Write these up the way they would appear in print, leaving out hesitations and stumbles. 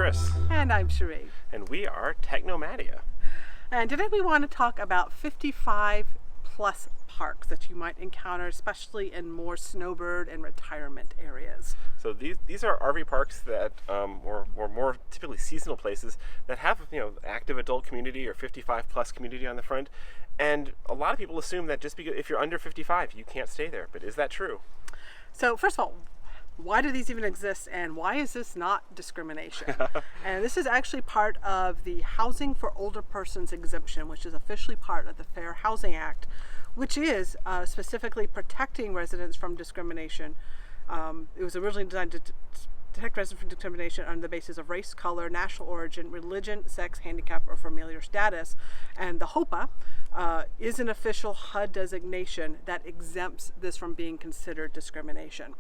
Chris. And I'm Cherie. And we are Technomadia. And today we want to talk about 55 plus parks that you might encounter, especially in more snowbird and retirement areas. So these are RV parks that, or more typically seasonal places that have, active adult community or 55 plus community on the front. And a lot of people assume that just because if you're under 55, you can't stay there. But is that true? So first of all, why do these even exist, and why is this not discrimination? And this is actually part of the Housing for Older Persons exemption, which is officially part of the Fair Housing Act, which is specifically protecting residents from discrimination. It was originally designed to protect residents from discrimination on the basis of race, color, national origin, religion, sex, handicap, or familial status. And the HOPA is an official HUD designation that exempts this from being considered discrimination.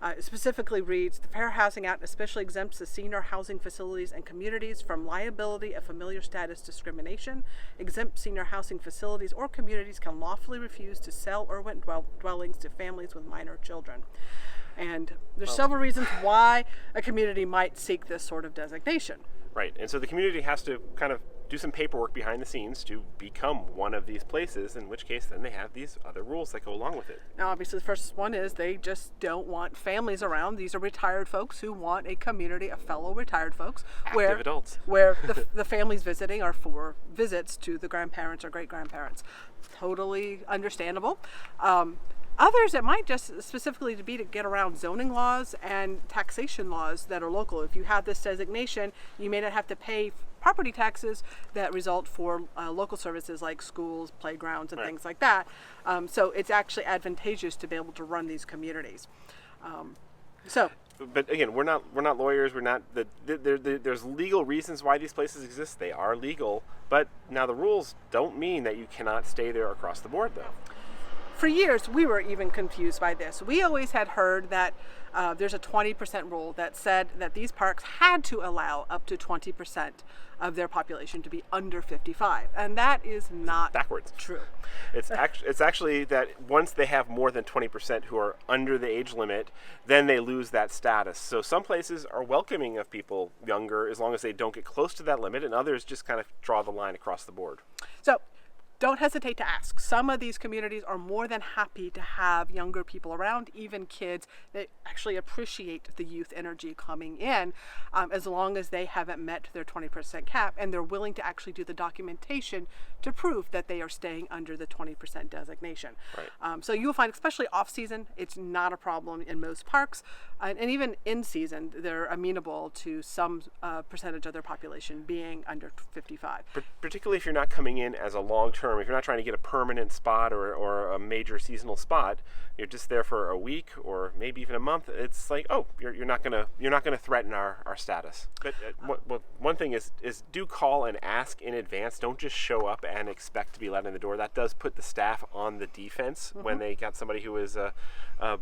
It specifically reads, the Fair Housing Act especially exempts the senior housing facilities and communities from liability of familial status discrimination. Exempt senior housing facilities or communities can lawfully refuse to sell or rent dwellings to families with minor children. And there's several reasons why a community might seek this sort of designation. Right, and so the community has to kind of do some paperwork behind the scenes to become one of these places, in which case then they have these other rules that go along with it. Now obviously the first one is they just don't want families around. These are retired folks who want a community of fellow retired folks Active adults. where the families visiting are for visits to the grandparents or great-grandparents. Totally understandable. Others, it might just specifically be to get around zoning laws and taxation laws that are local. If you have this designation, you may not have to pay property taxes that result for local services like schools, playgrounds, and things like that. So it's actually advantageous to be able to run these communities. But again, we're not lawyers. We're not. There's legal reasons why these places exist. They are legal, but now the rules don't mean that you cannot stay there across the board, though. For years, we were even confused by this. We always had heard that there's a 20% rule that said that these parks had to allow up to 20% of their population to be under 55, and that is not backwards. True. It's actually that once they have more than 20% who are under the age limit, then they lose that status. So some places are welcoming of people younger as long as they don't get close to that limit, and others just kind of draw the line across the board. So don't hesitate to ask. Some of these communities are more than happy to have younger people around, even kids. They actually appreciate the youth energy coming in as long as they haven't met their 20% cap, and they're willing to actually do the documentation to prove that they are staying under the 20% designation. Right. So you'll find, especially off-season, it's not a problem in most parks. And even in-season, they're amenable to some percentage of their population being under 55. Particularly if you're not coming in as a long-term, if you're not trying to get a permanent spot or a major seasonal spot, you're just there for a week or maybe even a month. It's like, oh, you're not gonna threaten our status. But one thing is do call and ask in advance. Don't just show up and expect to be let in the door. That does put the staff on the defense when they got somebody who is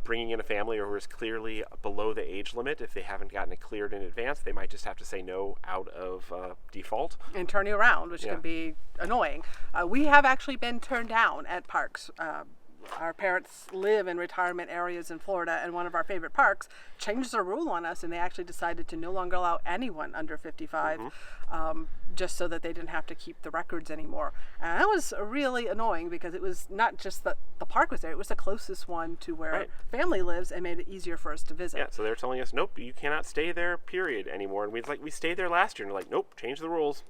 bringing in a family or who is clearly below the age limit. If they haven't gotten it cleared in advance, they might just have to say no out of default and turn you around, which can be annoying. We have actually been turned down at parks. Our parents live in retirement areas in Florida, and one of our favorite parks changed their rule on us, and they actually decided to no longer allow anyone under 55 just so that they didn't have to keep the records anymore. And that was really annoying because it was not just that the park was there, it was the closest one to where family lives and made it easier for us to visit. Yeah, so they're telling us, nope, you cannot stay there, period, anymore. And we stayed there last year, and they're like, nope, change the rules.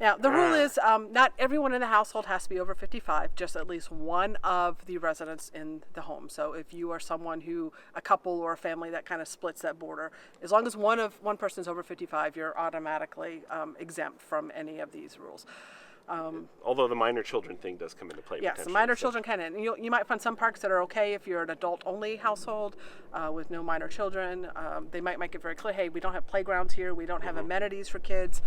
Now, the rule is not everyone in the household has to be over 55, just at least one of the residents in the home. So if you are someone a couple or a family that kind of splits that border, as long as one person is over 55, you're automatically exempt from any of these rules. Although the minor children thing does come into play. Yes, the minor children can. And you might find some parks that are okay if you're an adult-only household with no minor children. They might make it very clear, hey, we don't have playgrounds here. We don't have amenities for kids.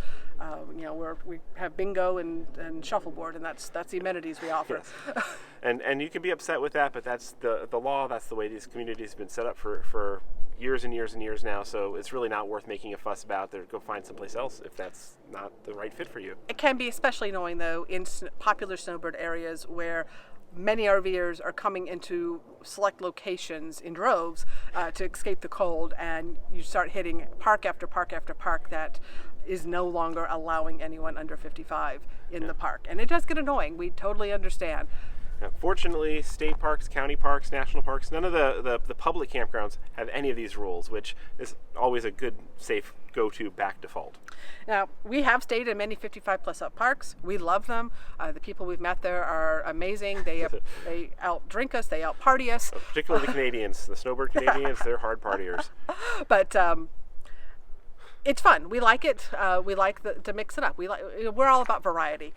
We have bingo and shuffleboard, and that's the amenities we offer. Yes. and you can be upset with that, but that's the law. That's the way these communities have been set up for years and years and years now, so it's really not worth making a fuss about. Go find someplace else if that's not the right fit for you. It can be especially annoying, though, in popular snowbird areas where many RVers are coming into select locations in droves to escape the cold, and you start hitting park after park after park that is no longer allowing anyone under 55 in the park. And it does get annoying. We totally understand. Fortunately, state parks, county parks, national parks, none of the public campgrounds have any of these rules, which is always a good, safe go-to back default. Now, we have stayed in many 55 plus up parks. We love them. The people we've met there are amazing. They out-drink us, they out-party us. Particularly the Canadians, the snowbird Canadians, they're hard partiers. But it's fun. We like it. We like to mix it up. We're all about variety.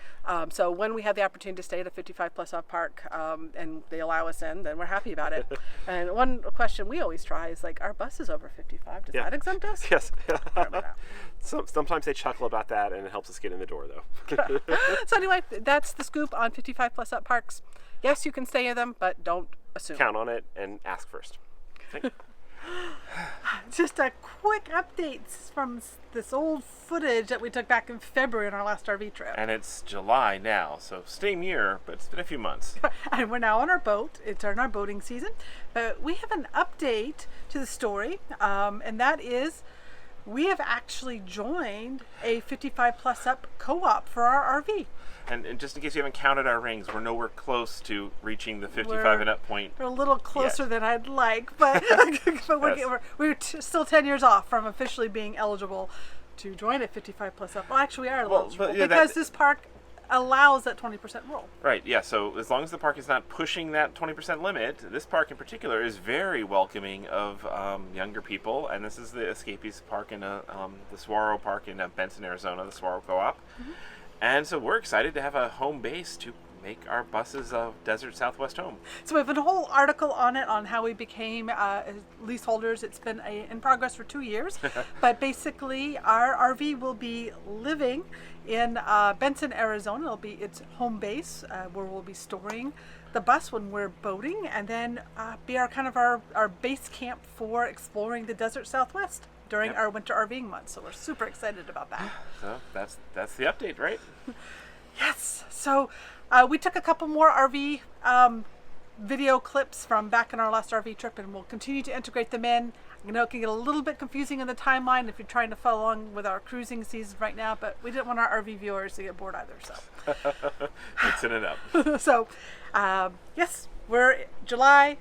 So when we have the opportunity to stay at a 55 plus up park and they allow us in, then we're happy about it. And one question we always try is like, our bus is over 55. Does that exempt us? Yes. Sometimes they chuckle about that, and it helps us get in the door, though. So anyway, that's the scoop on 55 plus up parks. Yes, you can stay in them, but don't assume. Count on it and ask first. Just a quick update from this old footage that we took back in February on our last RV trip. And it's July now, so same year, but it's been a few months. And we're now on our boat. It's in our boating season. But we have an update to the story, and that is we have actually joined a 55 plus up co-op for our RV. And just in case you haven't counted our rings, we're nowhere close to reaching the 55 and up point. We're a little closer than I'd like, but, we're still 10 years off from officially being eligible to join a 55 plus up. Well, actually, we are eligible because this park allows that 20% rule. Right, yeah, so as long as the park is not pushing that 20% limit, this park in particular is very welcoming of younger people, and this is the Escapees Park in the Saguaro Park in Benson, Arizona, the Saguaro Co-op. Mm-hmm. And so we're excited to have a home base to make our buses a desert Southwest home. So we have a whole article on it, on how we became leaseholders. It's been in progress for 2 years. But basically, our RV will be living in Benson, Arizona. It'll be its home base where we'll be storing the bus when we're boating, and then be our base camp for exploring the desert Southwest during our winter RVing months. So we're super excited about that. So that's the update, right? Yes. So we took a couple more RV video clips from back in our last RV trip, and we'll continue to integrate them in. I know it can get a little bit confusing in the timeline if you're trying to follow along with our cruising season right now, but we didn't want our RV viewers to get bored either. So mixing it up. So yes, we're July,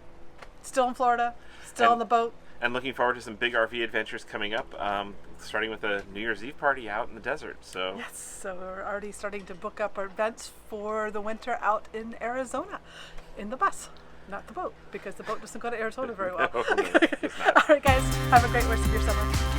still in Florida, still on the boat. And looking forward to some big RV adventures coming up, starting with a New Year's Eve party out in the desert. So yes, so we're already starting to book up our events for the winter out in Arizona, in the bus, not the boat, because the boat doesn't go to Arizona very well. No, it's not. All right, guys, have a great rest of your summer.